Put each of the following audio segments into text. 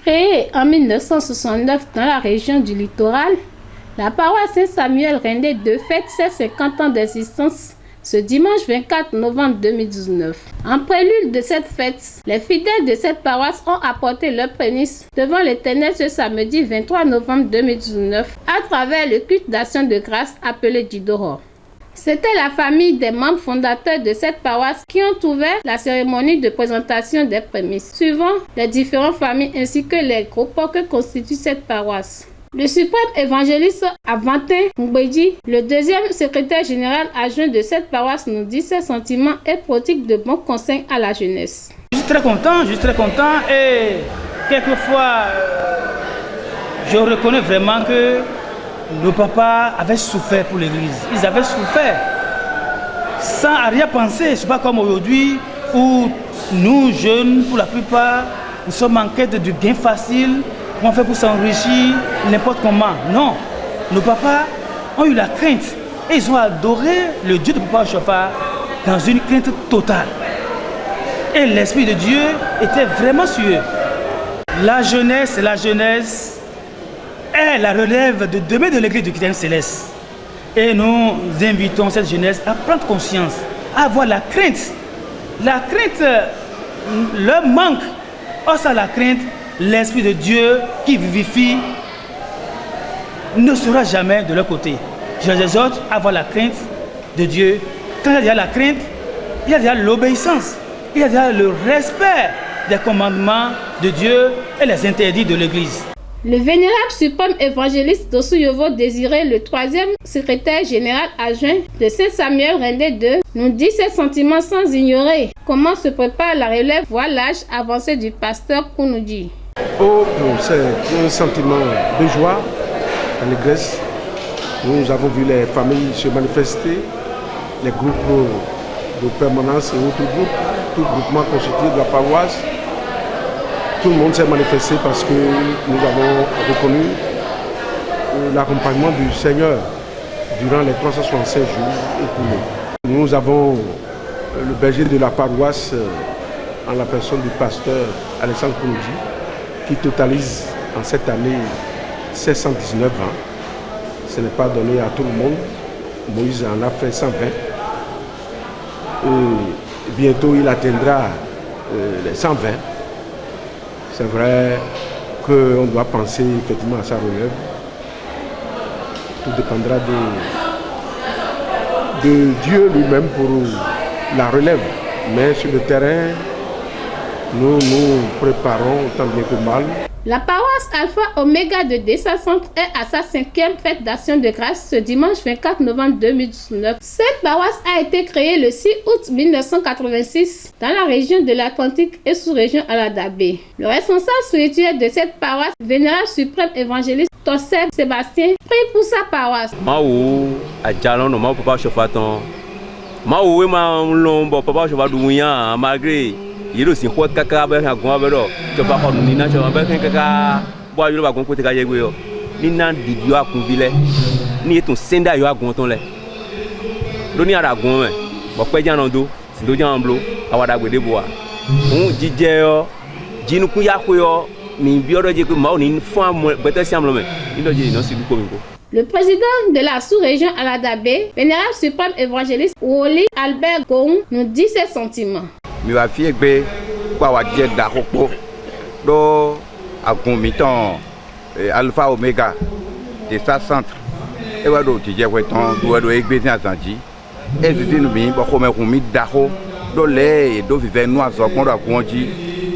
Créée en 1969 dans la région du littoral, la paroisse Saint-Samuel Rendé II fête ses 50 ans d'existence ce dimanche 24 novembre 2019. En prélude de cette fête, les fidèles de cette paroisse ont apporté leurs prémices devant l'Éternel ce samedi 23 novembre 2019 à travers le culte d'action de grâce appelé Didoro. C'était la famille des membres fondateurs de cette paroisse qui ont ouvert la cérémonie de présentation des prémices, suivant les différentes familles ainsi que les groupes que constitue cette paroisse. Le suprême évangéliste Avantin Mbedji, le deuxième secrétaire général adjoint de cette paroisse, nous dit ses sentiments et prodigue de bons conseils à la jeunesse. Je suis très content et quelquefois je reconnais vraiment que nos papas avaient souffert pour l'église. Ils avaient souffert sans rien penser. Ce n'est pas comme aujourd'hui où nous jeunes, pour la plupart, nous sommes en quête de bien facile. On fait pour s'enrichir n'importe comment. Non, nos papas ont eu la crainte et ils ont adoré le Dieu de Papa Ochofa dans une crainte totale. Et l'Esprit de Dieu était vraiment sur eux. La jeunesse est la relève de demain de l'église du Christ céleste. Et nous invitons cette jeunesse à prendre conscience, à avoir la crainte. La crainte leur manque. Or, ça, la crainte, l'Esprit de Dieu qui vivifie ne sera jamais de leur côté. Je les exhorte à avoir la crainte de Dieu. Quand il y a déjà la crainte, il y a déjà l'obéissance, il y a déjà le respect des commandements de Dieu et les interdits de l'Église. Le vénérable suprême évangéliste Dossou Yovo Désiré, le troisième secrétaire général adjoint de Saint-Samuel Rendé II, nous dit ses sentiments sans ignorer comment se prépare la relève, voire l'âge avancé du pasteur Kounoudji. C'est un sentiment de joie à l'église. Nous avons vu les familles se manifester, les groupes de permanence et autres groupes, tout groupement constitué de la paroisse. Tout le monde s'est manifesté parce que nous avons reconnu l'accompagnement du Seigneur durant les 365 jours écoulés. Nous avons le berger de la paroisse en la personne du pasteur Alexandre Kounoudji qui totalise en cette année 719 ans. Ce n'est pas donné à tout le monde. Moïse en a fait 120. Et bientôt il atteindra les 120. C'est vrai qu'on doit penser effectivement à sa relève. Tout dépendra de Dieu lui-même pour la relève. Mais sur le terrain, nous nous préparons tant bien que mal. La paroisse Alpha Oméga de Dessa Centre est à sa 5e fête d'action de grâce ce dimanche 24 novembre 2019. Cette paroisse a été créée le 6 août 1986 dans la région de l'Atlantique et sous-région Aladabé. Le responsable spirituel de cette paroisse, vénérable suprême évangéliste Toseb Sébastien, prie pour sa paroisse. Maou a jalon no Papa Ochofa ton. Maou ma lombo Papa Ochofa dounya malgré il aussi quoi kaka ba ha gwa ba do to ba ko ni na to ba kaka bo yo ba gon ko te ka yegwe yo ni na di yo akun bile ni to senda yo agun ton le lo ni ara gun me bo pe jan do si do jan blo awada gbede bo wa un jije yo jinu ku ya ko yo mi bi odo je ko ma oni fun bete si amlo me ni do je no si du ko mi ko. Le président de la sous-région Aladabé, vénérable suprême évangéliste Woli Albert Gong, nous dit ses sentiments. Mi va fi egbe kwa wa je da kopo do agunmitan Alpha Omega de sa centre e wa do ti je weton do egbe ti asanji e ti nu mi bo ko me kun mi da ko do le do fi fe nu aso pon do akunji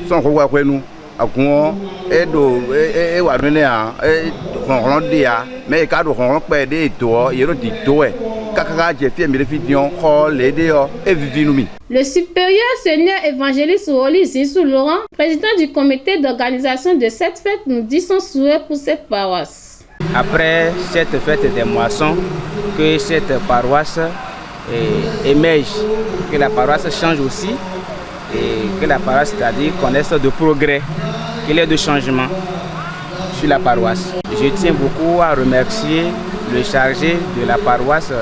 son ko wa kwenu akun e do e wa nle a e ron dia me ka do ron pe de to ye ro di to e kakaka je fi mi le fi dion ko le de yo e vivi nu mi. Le supérieur seigneur évangéliste Woli Zinsou Laurent, président du comité d'organisation de cette fête, nous dit son souhait pour cette paroisse. Après cette fête des moissons, que cette paroisse émerge, que la paroisse change aussi, et que la paroisse, c'est-à-dire connaisse de progrès, qu'il y ait de changement. sur la paroisse. Je tiens beaucoup à remercier le chargé de la paroisse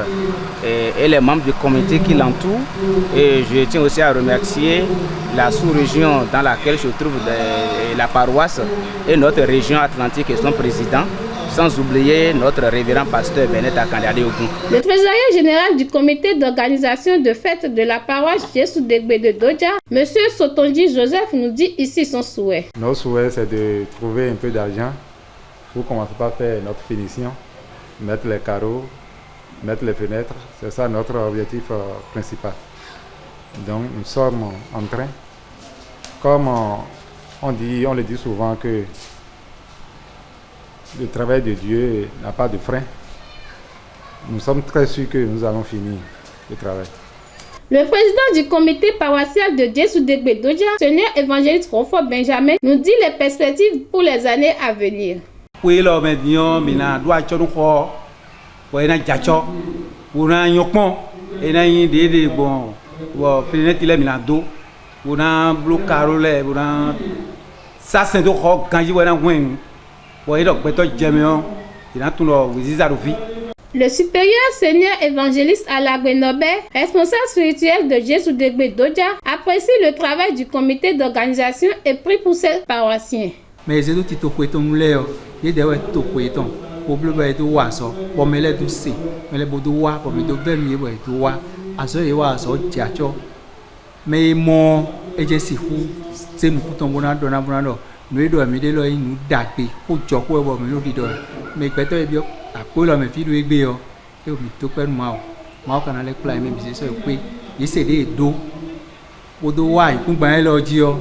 et les membres du comité qui l'entourent. Et je tiens aussi à remercier la sous-région dans laquelle se trouve la paroisse et notre région atlantique et son président, sans oublier notre révérend pasteur Benet Akandé Ogun. Le trésorier général du comité d'organisation de fête de la paroisse Jésus Degbe de Dodja, M. Sotonji Joseph, nous dit ici son souhait. Notre souhait, c'est de trouver un peu d'argent pour commencer par faire notre finition, mettre les carreaux, mettre les fenêtres. C'est ça notre objectif principal. Donc nous sommes en train, comme on le dit souvent, que le travail de Dieu n'a pas de frein. Nous sommes très sûrs que nous allons finir le travail. Le président du comité paroissial de Jésus Degbe Dodja, Seigneur évangéliste Rofo Benjamin, nous dit les perspectives pour les années à venir. Oui, là, maintenant, mina doit être encore, pour un jacho, pour un yokon, et un idée bon, pour finir il est mina do, pour un blue carole, pour un ça c'est donc quand je vois un wing, pour un docteur Jamion, il a tout le visizarofi. Le supérieur seigneur évangéliste Alagbenobe, responsable spirituel de Jésus Degbe Dodja, apprécie le travail du comité d'organisation et prie pour ses paroissiens. Mais c'est tout au coueton léo, il doit être au coueton, pour le bain de oiseau, pour me les doucer, mais les boudoirs, pour me donner mieux de oiseau, à ce oiseau diacho. Mais mon et je suis fou, c'est mon couton bonado, nous devons amener le nous d'acté, pour choquer au milieu du dos. Mais peut-être bien, à quoi la me fille de Béo, et au milieu de moi, moi quand on a les plats, même si c'est oui, il s'est des dos, au dos, ouais, pour bien le dire,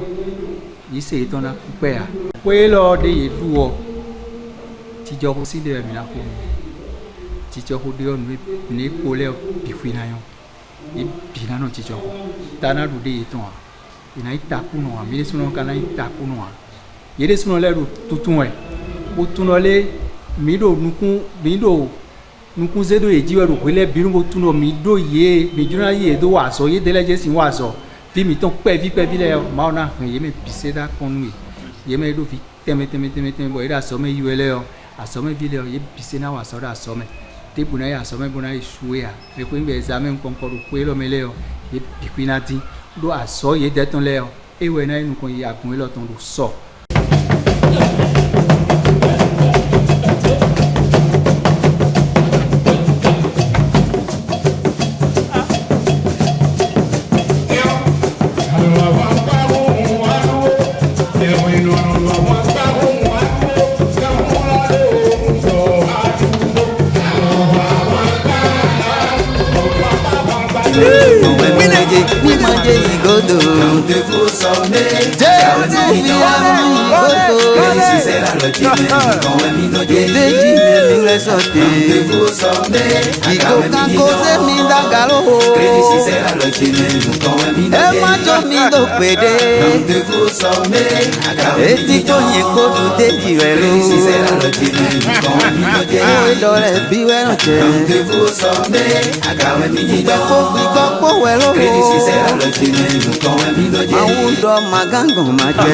il s'est étonné à couper. Oui, là, des jours, tu as aussi des amis. Tu as aussi des collègues qui font et puis là, tu as Tana des temps. Il n'a pas de noir, mais son nom n'a pas de noir. Il est son nom tout ouais. Au tournoi, mido, nous conseillons de dire que les bureaux tournent mido yé, miduna yé, do aso, yé de la gestion aso. Puis miton pévi là, mauna, yé pisser da connu. Yé me do fi, teme, boy, da somme yueleo, a somme vidéo, yé pisser na aso da somme. Te bunai a somme bunai chouea, et puis les examens concours au cuelo meleo, yé piquinati, do aso yé de ton léo, et ouais, nous qu'on y a pour le ton do so. Magango maje.